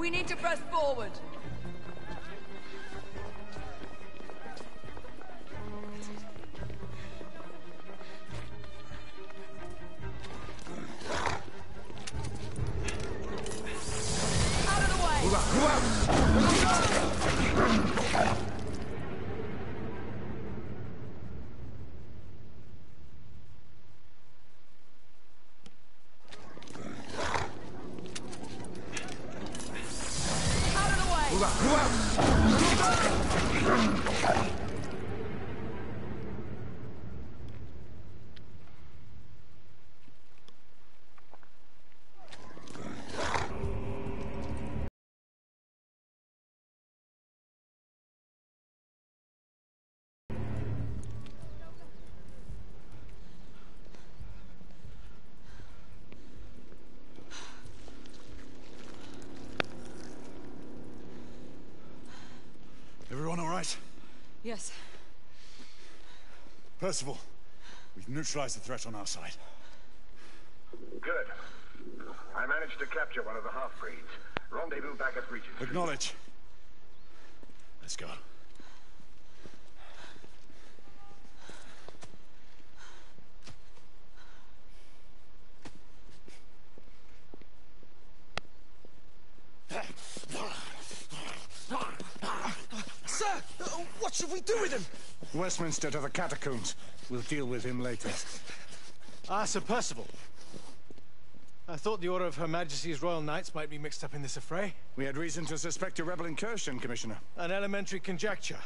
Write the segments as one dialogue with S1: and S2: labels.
S1: We need to press forward. Out of the way!
S2: Everyone all right?
S1: Yes.
S2: Percival, we've neutralized the threat on our side.
S3: Good. I managed to capture one of the half-breeds. Rendezvous back at Regent.
S2: Acknowledge. Let's go.
S4: Sir! What should we do with him?
S5: Westminster to the catacombs. We'll deal with him later.
S4: Ah, Sir Percival. I thought the Order of Her Majesty's Royal Knights might be mixed up in this affray.
S5: We had reason to suspect a rebel incursion, Commissioner.
S4: An elementary conjecture.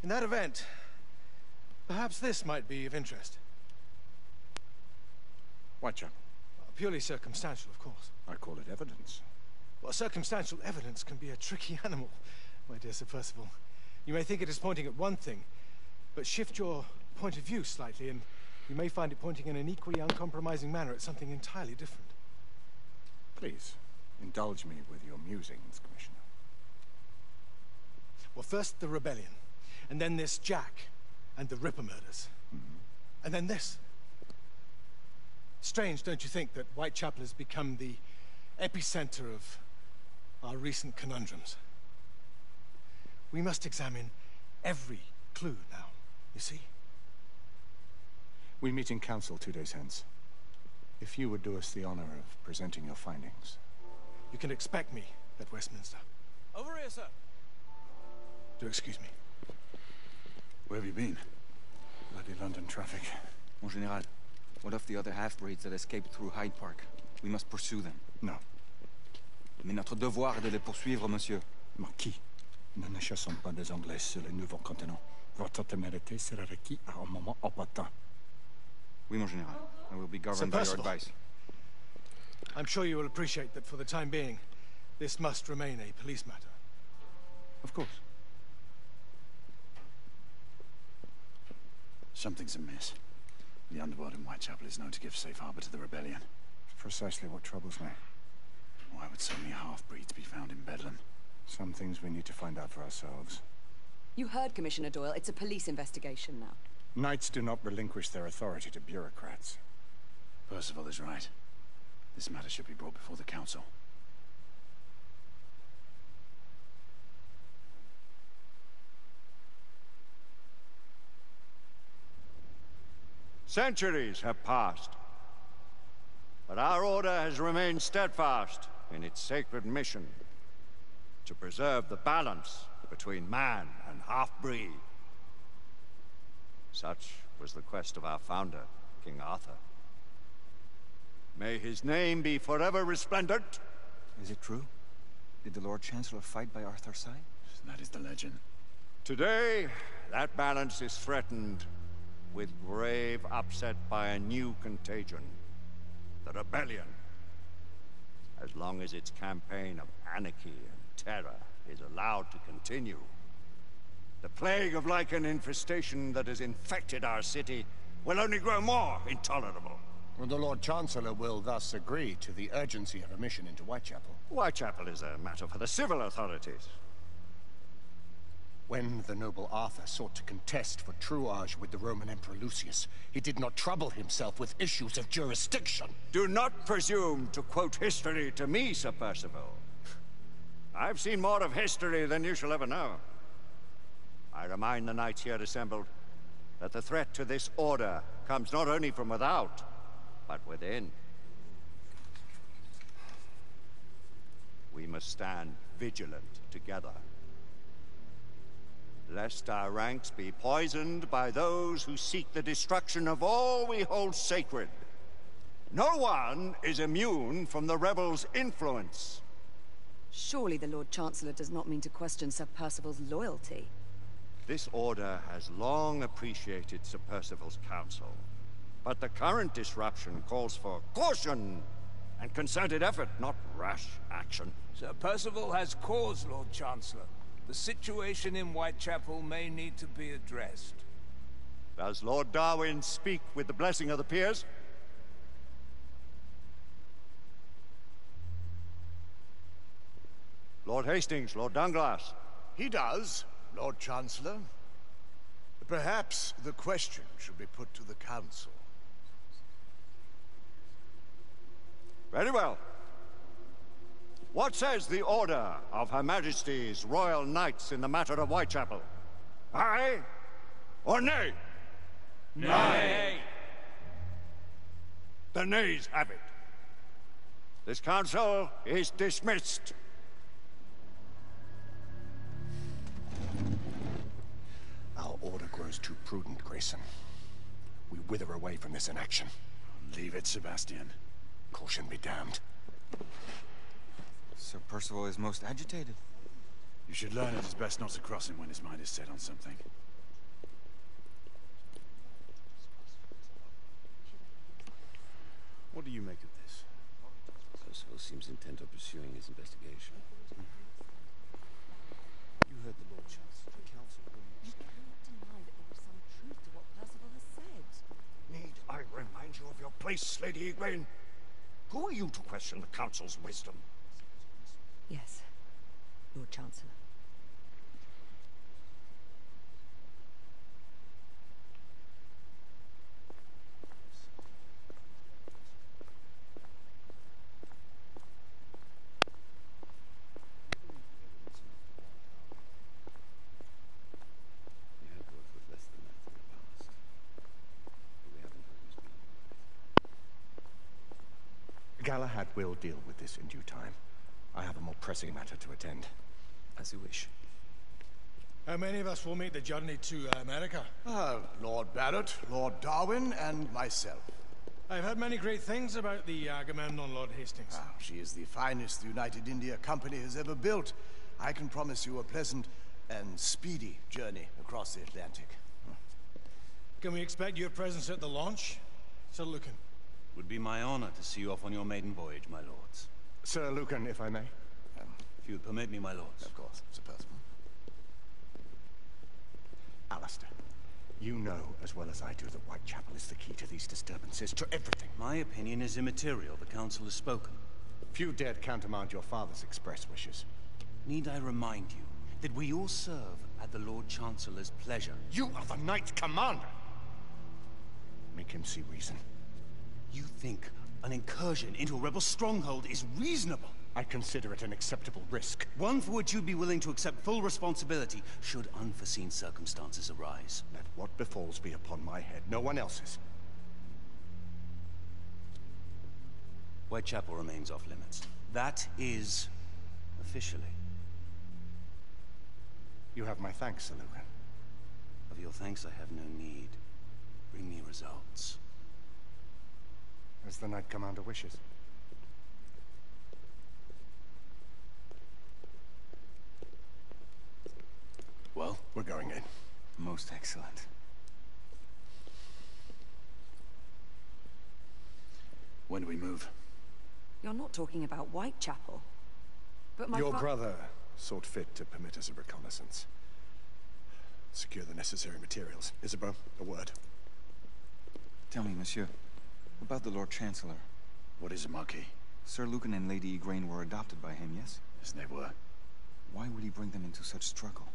S4: In that event, perhaps this might be of interest.
S5: Whitechapel.
S4: Purely circumstantial, of course.
S5: I call it evidence.
S4: Well, circumstantial evidence can be a tricky animal, my dear Sir Percival. You may think it is pointing at one thing, but shift your point of view slightly, and you may find it pointing in an equally uncompromising manner at something entirely different.
S5: Please, indulge me with your musings, Commissioner.
S4: Well, first the rebellion, and then this Jack, and the Ripper murders. And then this. Strange, don't you think, that Whitechapel has become the epicenter of our recent conundrums? We must examine every clue now, you see?
S5: We meet in council 2 days hence. If you would do us the honor of presenting your findings.
S4: You can expect me at Westminster.
S6: Over here, sir.
S4: Do excuse me.
S2: Where have you been?
S5: Bloody London traffic.
S6: Mon Général, what of the other half-breeds that escaped through Hyde Park? We must pursue them.
S5: No.
S6: Mais notre devoir est de les poursuivre, monsieur.
S5: Marquis, nous ne chassons pas des Anglais sur le nouveau continent. Votre témérité sera requis à un moment opportun.
S6: Oui, mon Général. I will be governed by your advice.
S4: I'm sure you will appreciate that for the time being, this must remain a police matter.
S6: Of course.
S2: Something's amiss. The underworld in Whitechapel is known to give safe harbor to the rebellion.
S5: Precisely what troubles me.
S2: Why would so many half-breeds be found in Bedlam?
S5: Some things we need to find out for ourselves.
S1: You heard Commissioner Doyle. It's a police investigation now.
S5: Knights do not relinquish their authority to bureaucrats.
S2: Percival is right. This matter should be brought before the council.
S7: Centuries have passed, but our order has remained steadfast in its sacred mission to preserve the balance between man and half-breed. Such was the quest of our founder, King Arthur. May his name be forever resplendent.
S6: Is it true? Did the Lord Chancellor fight by Arthur's side?
S2: That is the legend.
S7: Today, that balance is threatened with grave upset by a new contagion, the rebellion. As long as its campaign of anarchy and terror is allowed to continue, the plague of Lycan infestation that has infected our city will only grow more intolerable.
S8: The Lord Chancellor will thus agree to the urgency of a mission into Whitechapel.
S7: Whitechapel is a matter for the civil authorities.
S8: When the noble Arthur sought to contest for truage with the Roman Emperor Lucius, he did not trouble himself with issues of jurisdiction.
S7: Do not presume to quote history to me, Sir Percival. I've seen more of history than you shall ever know. I remind the knights here assembled that the threat to this order comes not only from without, but within. We must stand vigilant together, lest our ranks be poisoned by those who seek the destruction of all we hold sacred. No one is immune from the rebels' influence.
S1: Surely the Lord Chancellor does not mean to question Sir Percival's loyalty.
S7: This order has long appreciated Sir Percival's counsel, but the current disruption calls for caution and concerted effort, not rash action.
S9: Sir Percival has cause, Lord Chancellor. The situation in Whitechapel may need to be addressed.
S7: Does Lord Darwin speak with the blessing of the peers? Lord Hastings, Lord Dunglass.
S10: He does, Lord Chancellor. Perhaps the question should be put to the Council.
S7: Very well. What says the Order of Her Majesty's Royal Knights in the matter of Whitechapel? Aye or nay?
S9: Nay!
S7: The nays have it. This council is dismissed.
S8: Our order grows too prudent, Grayson. We wither away from this inaction.
S2: Leave it, Sebastian.
S8: Caution be damned.
S6: Sir Percival is most agitated.
S2: You should learn it is best not to cross him when his mind is set on something.
S11: What do you make of this?
S12: Percival seems intent on pursuing his investigation.
S11: You heard the Lord Chancellor. The Council will
S1: You cannot deny that there is some truth to what Percival has said.
S7: Need I remind you of your place, Lady Igraine? Who are you to question the Council's wisdom?
S1: Yes, Lord Chancellor.
S12: We have worked with less than that in the past. But we haven't always been right.
S8: Galahad will deal with this in due time. I have a more pressing matter to attend.
S6: As you wish.
S4: How many of us will make the journey to America?
S10: Lord Barrett, Lord Darwin, and myself.
S4: I've heard many great things about the Agamemnon, Lord Hastings.
S10: She is the finest the United India Company has ever built. I can promise you a pleasant and speedy journey across the Atlantic.
S4: Can we expect your presence at the launch, Sir Lucan?
S11: Would be my honor to see you off on your maiden voyage, my lords.
S8: Sir Lucan, if I may.
S11: If you would permit me, my lords.
S10: Of course, Sir Percival.
S8: Alistair, you know as well as I do that Whitechapel is the key to these disturbances, to everything.
S11: My opinion is immaterial. The Council has spoken.
S8: Few dared countermand your father's express wishes.
S11: Need I remind you that we all serve at the Lord Chancellor's pleasure?
S8: You are the Knight Commander! Make him see reason.
S11: You think an incursion into a rebel stronghold is reasonable?
S8: I consider it an acceptable risk.
S11: One for which you'd be willing to accept full responsibility should unforeseen circumstances arise.
S8: Let what befalls be upon my head, no one else's.
S11: Whitechapel remains off limits. That is officially.
S8: You have my thanks, Sir Lucan.
S11: Of your thanks I have no need. Bring me results.
S8: As the Knight Commander wishes. Well, we're going in.
S6: Most excellent.
S2: When do we move?
S1: You're not talking about Whitechapel. But my
S4: Your brother sought fit to permit us a reconnaissance. Secure the necessary materials. Isabeau, a word.
S6: Tell me, monsieur, about the Lord Chancellor.
S2: What is it, Marquis?
S6: Sir Lucan and Lady Igraine were adopted by him, yes?
S2: Yes, they were.
S6: Why would he bring them into such struggle?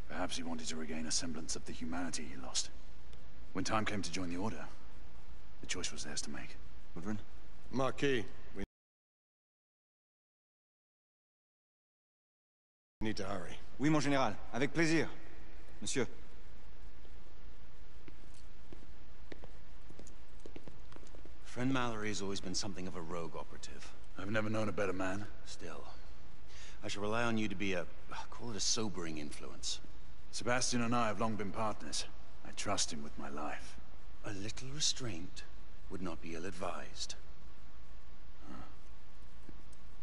S2: Perhaps he wanted to regain a semblance of the humanity he lost. When time came to join the Order, the choice was theirs to make.
S6: Gudrun?
S8: Marquis, we need to hurry.
S6: Oui, mon général. Avec plaisir. Monsieur.
S11: Friend Mallory has always been something of a rogue operative.
S2: I've never known a better man.
S11: Still, I shall rely on you to be call it a sobering influence.
S2: Sebastian and I have long been partners. I trust him with my life.
S11: A little restraint would not be ill-advised.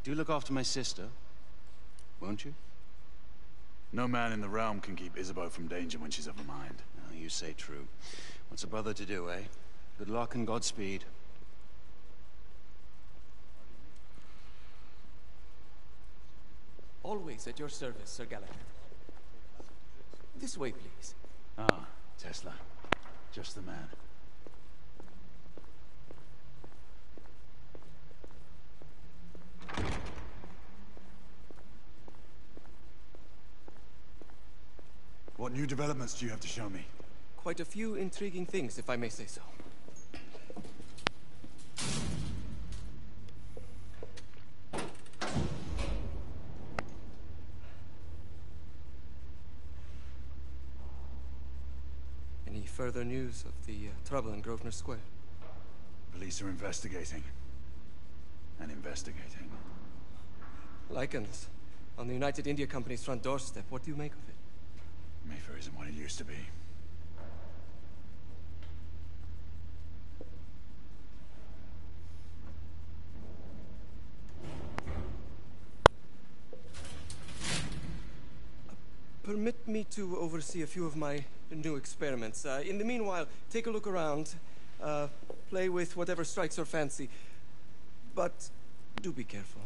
S11: Do look after my sister, won't you?
S2: No man in the realm can keep Isabeau from danger when she's of a mind.
S11: Oh, you say true. What's a brother to do, eh? Good luck and Godspeed.
S13: Always at your service, Sir Galahad. This way, please.
S2: Ah, Tesla. Just the man. What new developments do you have to show me?
S13: Quite a few intriguing things, if I may say so. Any further news of the trouble in Grosvenor Square?
S2: Police are investigating. And investigating.
S13: Lycans, on the United India Company's front doorstep. What do you make of it?
S2: Mayfair isn't what it used to be.
S13: Permit me to oversee a few of my new experiments. In the meanwhile, take a look around. Play with whatever strikes your fancy. But do be careful.